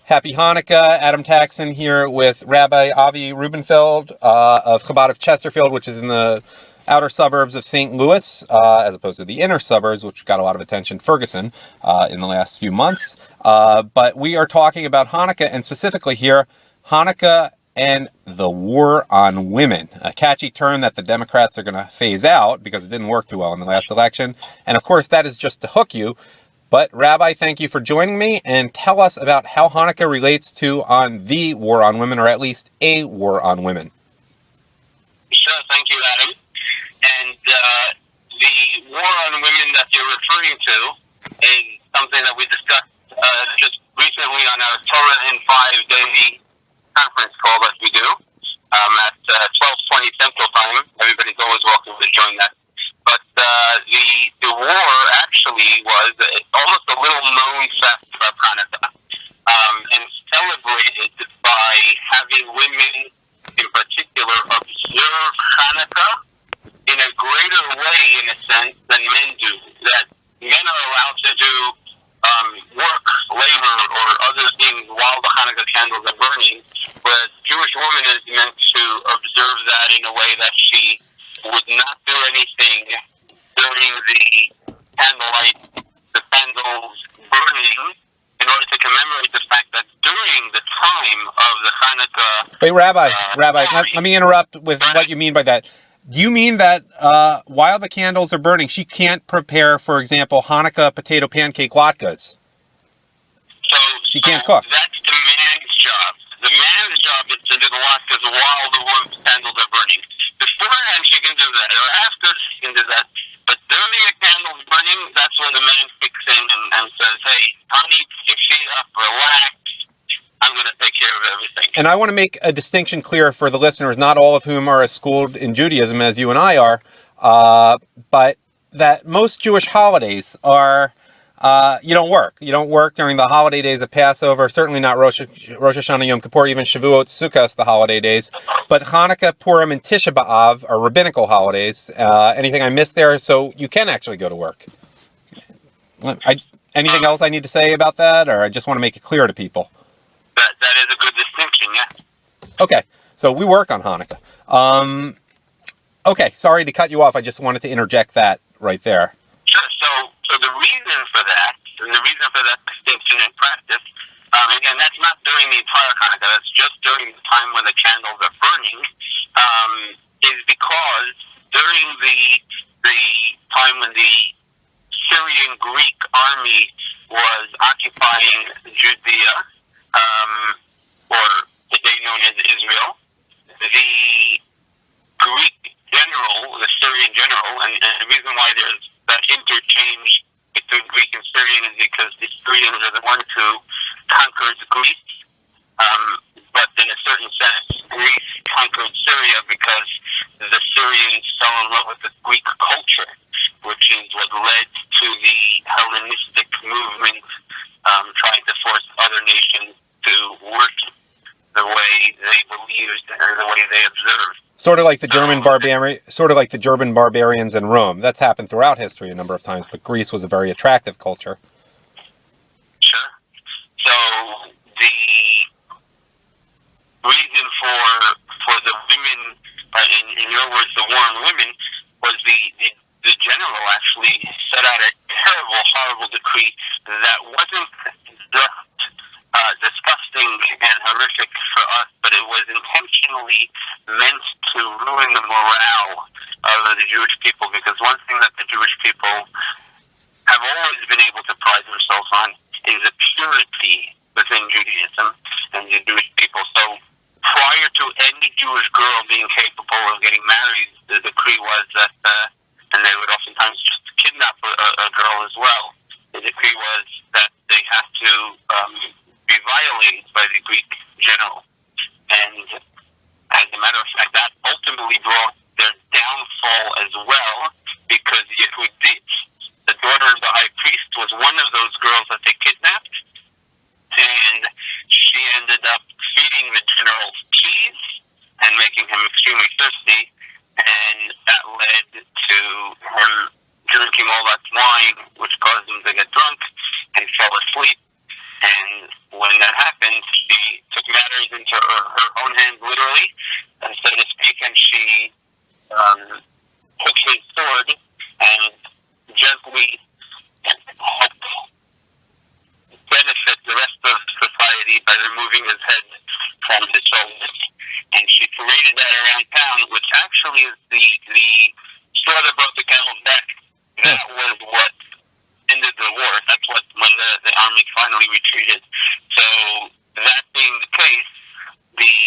Happy Hanukkah. Adam Taxin here with Rabbi Avi Rubenfeld of Chabad of Chesterfield, which is in the outer suburbs of St. Louis, as opposed to the inner suburbs, which got a lot of attention, Ferguson, in the last few months. But we are talking about Hanukkah, and specifically here, Hanukkah and the war on women, a catchy term that the Democrats are going to phase out because it didn't work too well in the last election. And of course, that is just to hook you. But Rabbi, thank you for joining me, and tell us about how Hanukkah relates to on the war on women, or at least a war on women. Sure, thank you, Adam. And the war on women that you're referring to is something that we discussed just recently on our Torah in 5 daily conference call that we do at 12:20 Central Time. Everybody's always welcome to join that. But the war actually was almost a little known fact about Hanukkah, and celebrated by having women in particular observe Hanukkah in a greater way, in a sense, than men do. That men are allowed to do work, labor, or other things while the Hanukkah candles are burning, whereas Jewish woman is meant to observe that in a way that she would not do anything during the candlelight, the candles burning, in order to commemorate the fact that during the time of the Hanukkah... Wait, Rabbi, let me interrupt with what you mean by that. Do you mean that while the candles are burning, she can't prepare, for example, Hanukkah potato pancake latkes? She can't cook. That's the man's job. The man's job is to do the latkes while the woman's candles are burning. Beforehand, she can do that, or after, she can do that. But during the candles burning, that's when the man kicks in and says, "Hey, honey, put your feet up, relax. I'm going to take care of everything." And I want to make a distinction clear for the listeners, not all of whom are as schooled in Judaism as you and I are, but that most Jewish holidays are, you don't work. You don't work during the holiday days of Passover, certainly not Rosh Hashanah, Yom Kippur, even Shavuot, Sukkot, the holiday days. But Hanukkah, Purim, and Tisha B'Av are rabbinical holidays. Anything I missed there? So you can actually go to work. Anything else I need to say about that, or I just want to make it clear to people? That is a good distinction, yeah. Okay, so we work on Hanukkah. Okay, sorry to cut you off. I just wanted to interject that right there. Sure. So the reason for that, and the reason for that distinction in practice, again, that's not during the entire Hanukkah. That's just during the time when the candles are burning, is because during the time when the Syrian Greek army was occupying Judea, or today known as Israel, the Greek general, the Syrian general, and the reason why there's that interchange between Greek and Syrian is because the Syrians are the ones who conquered Greece, but in a certain sense, Greece conquered Syria because the Syrians fell in love with the Greek culture, which is what led to the Hellenistic movement, trying to force other nations to worship the way they believed and the way they observed. Sort of like the German barbarians in Rome. That's happened throughout history a number of times, but Greece was a very attractive culture. Sure. So the reason for the women, in your words, the war on women, was the general actually set out a terrible, horrible decree that wasn't just disgusting and horrific for us, but it was intentionally meant to ruin the morale of the Jewish people, because one thing that the Jewish people have always been able to pride themselves on is the purity within Judaism and the Jewish people. So prior to any Jewish girl being capable of getting married, the decree was that, and they would oftentimes just kidnap a girl as well, the decree was that they have to be violated by the Greek general. And as a matter of fact, that ultimately brought their downfall as well, because Yehudit, the daughter of the high priest, was one of those girls that they kidnapped, and she ended up feeding the general cheese and making him extremely thirsty, and that led to him drinking all that wine, which caused him to get drunk and fell asleep. And when that happened, she took matters into her own hands, literally, so to speak, and she took his sword and gently helped benefit the rest of society by removing his head from his shoulders. And she paraded that around town, which actually is the straw that broke the camel's back. That was what ended the war. That's what when the army finally retreated. So that being the case, the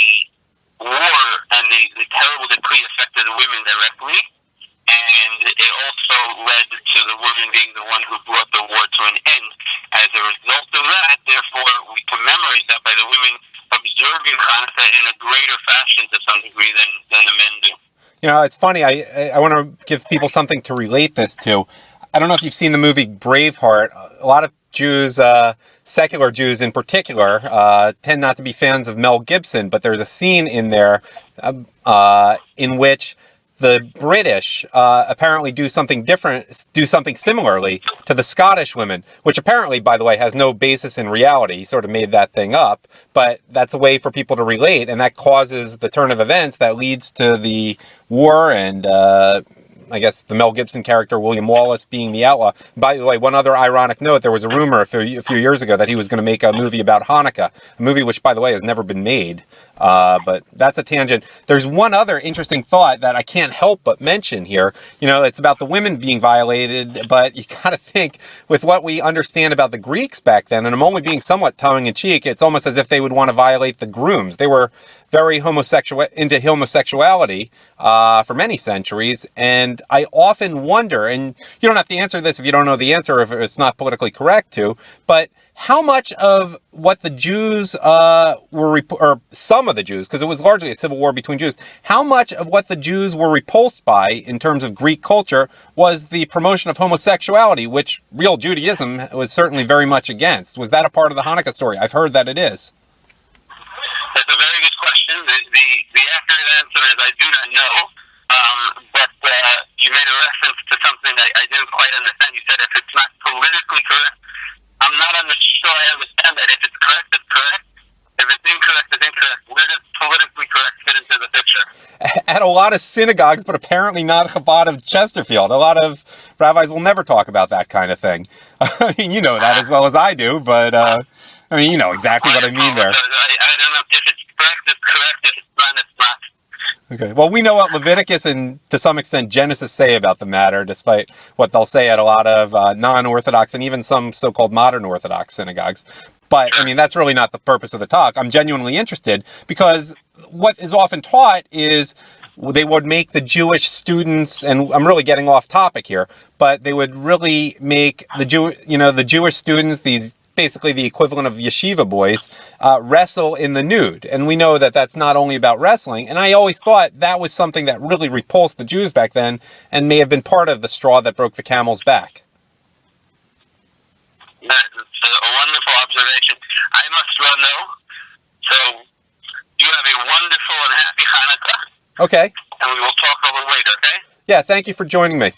war and the terrible decree affected the women directly, and it also led to the woman being the one who brought the war to an end. As a result of that, therefore, we commemorate that by the women observing Hanukkah in a greater fashion to some degree than the men do. You know, it's funny. I want to give people something to relate this to. I don't know if you've seen the movie Braveheart. A lot of Jews, secular Jews in particular, tend not to be fans of Mel Gibson, but there's a scene in there in which the British apparently do something similarly to the Scottish women, which apparently, by the way, has no basis in reality. He sort of made that thing up, but that's a way for people to relate, and that causes the turn of events that leads to the war and I guess the Mel Gibson character, William Wallace, being the outlaw. By the way, one other ironic note, there was a rumor a few years ago that he was going to make a movie about Hanukkah, a movie which, by the way, has never been made. But that's a tangent. There's one other interesting thought that I can't help but mention here. You know, it's about the women being violated, but you got to think with what we understand about the Greeks back then, and I'm only being somewhat tongue-in-cheek, it's almost as if they would want to violate the grooms. They were very into homosexuality for many centuries, and I often wonder, and you don't have to answer this if you don't know the answer, if it's not politically correct to, but how much of what the Jews or some of the Jews, because it was largely a civil war between Jews, how much of what the Jews were repulsed by in terms of Greek culture was the promotion of homosexuality, which real Judaism was certainly very much against? Was that a part of the Hanukkah story? I've heard that it is. That's a very good question. The accurate answer is I do not know. But you made a reference to something that I didn't quite understand. You said if it's not politically correct. I'm not sure I understand that. If it's correct, it's correct. If it's incorrect, it's incorrect. Where does politically correct fit into the picture? At a lot of synagogues, but apparently not Chabad of Chesterfield. A lot of rabbis will never talk about that kind of thing. I mean, you know that as well as I do, but I mean, you know exactly what I mean there. I don't know if it's correct, it's correct. If it's not, it's not. Okay. Well, we know what Leviticus and, to some extent, Genesis say about the matter, despite what they'll say at a lot of non-Orthodox and even some so-called modern Orthodox synagogues. But, I mean, that's really not the purpose of the talk. I'm genuinely interested because what is often taught is they would make the Jewish students, and I'm really getting off topic here, but they would really make the Jewish students, these basically the equivalent of yeshiva boys, wrestle in the nude. And we know that that's not only about wrestling. And I always thought that was something that really repulsed the Jews back then and may have been part of the straw that broke the camel's back. That's a wonderful observation. I must well know. So you have a wonderful and happy Hanukkah. Okay. And we will talk a little later, okay? Yeah, thank you for joining me.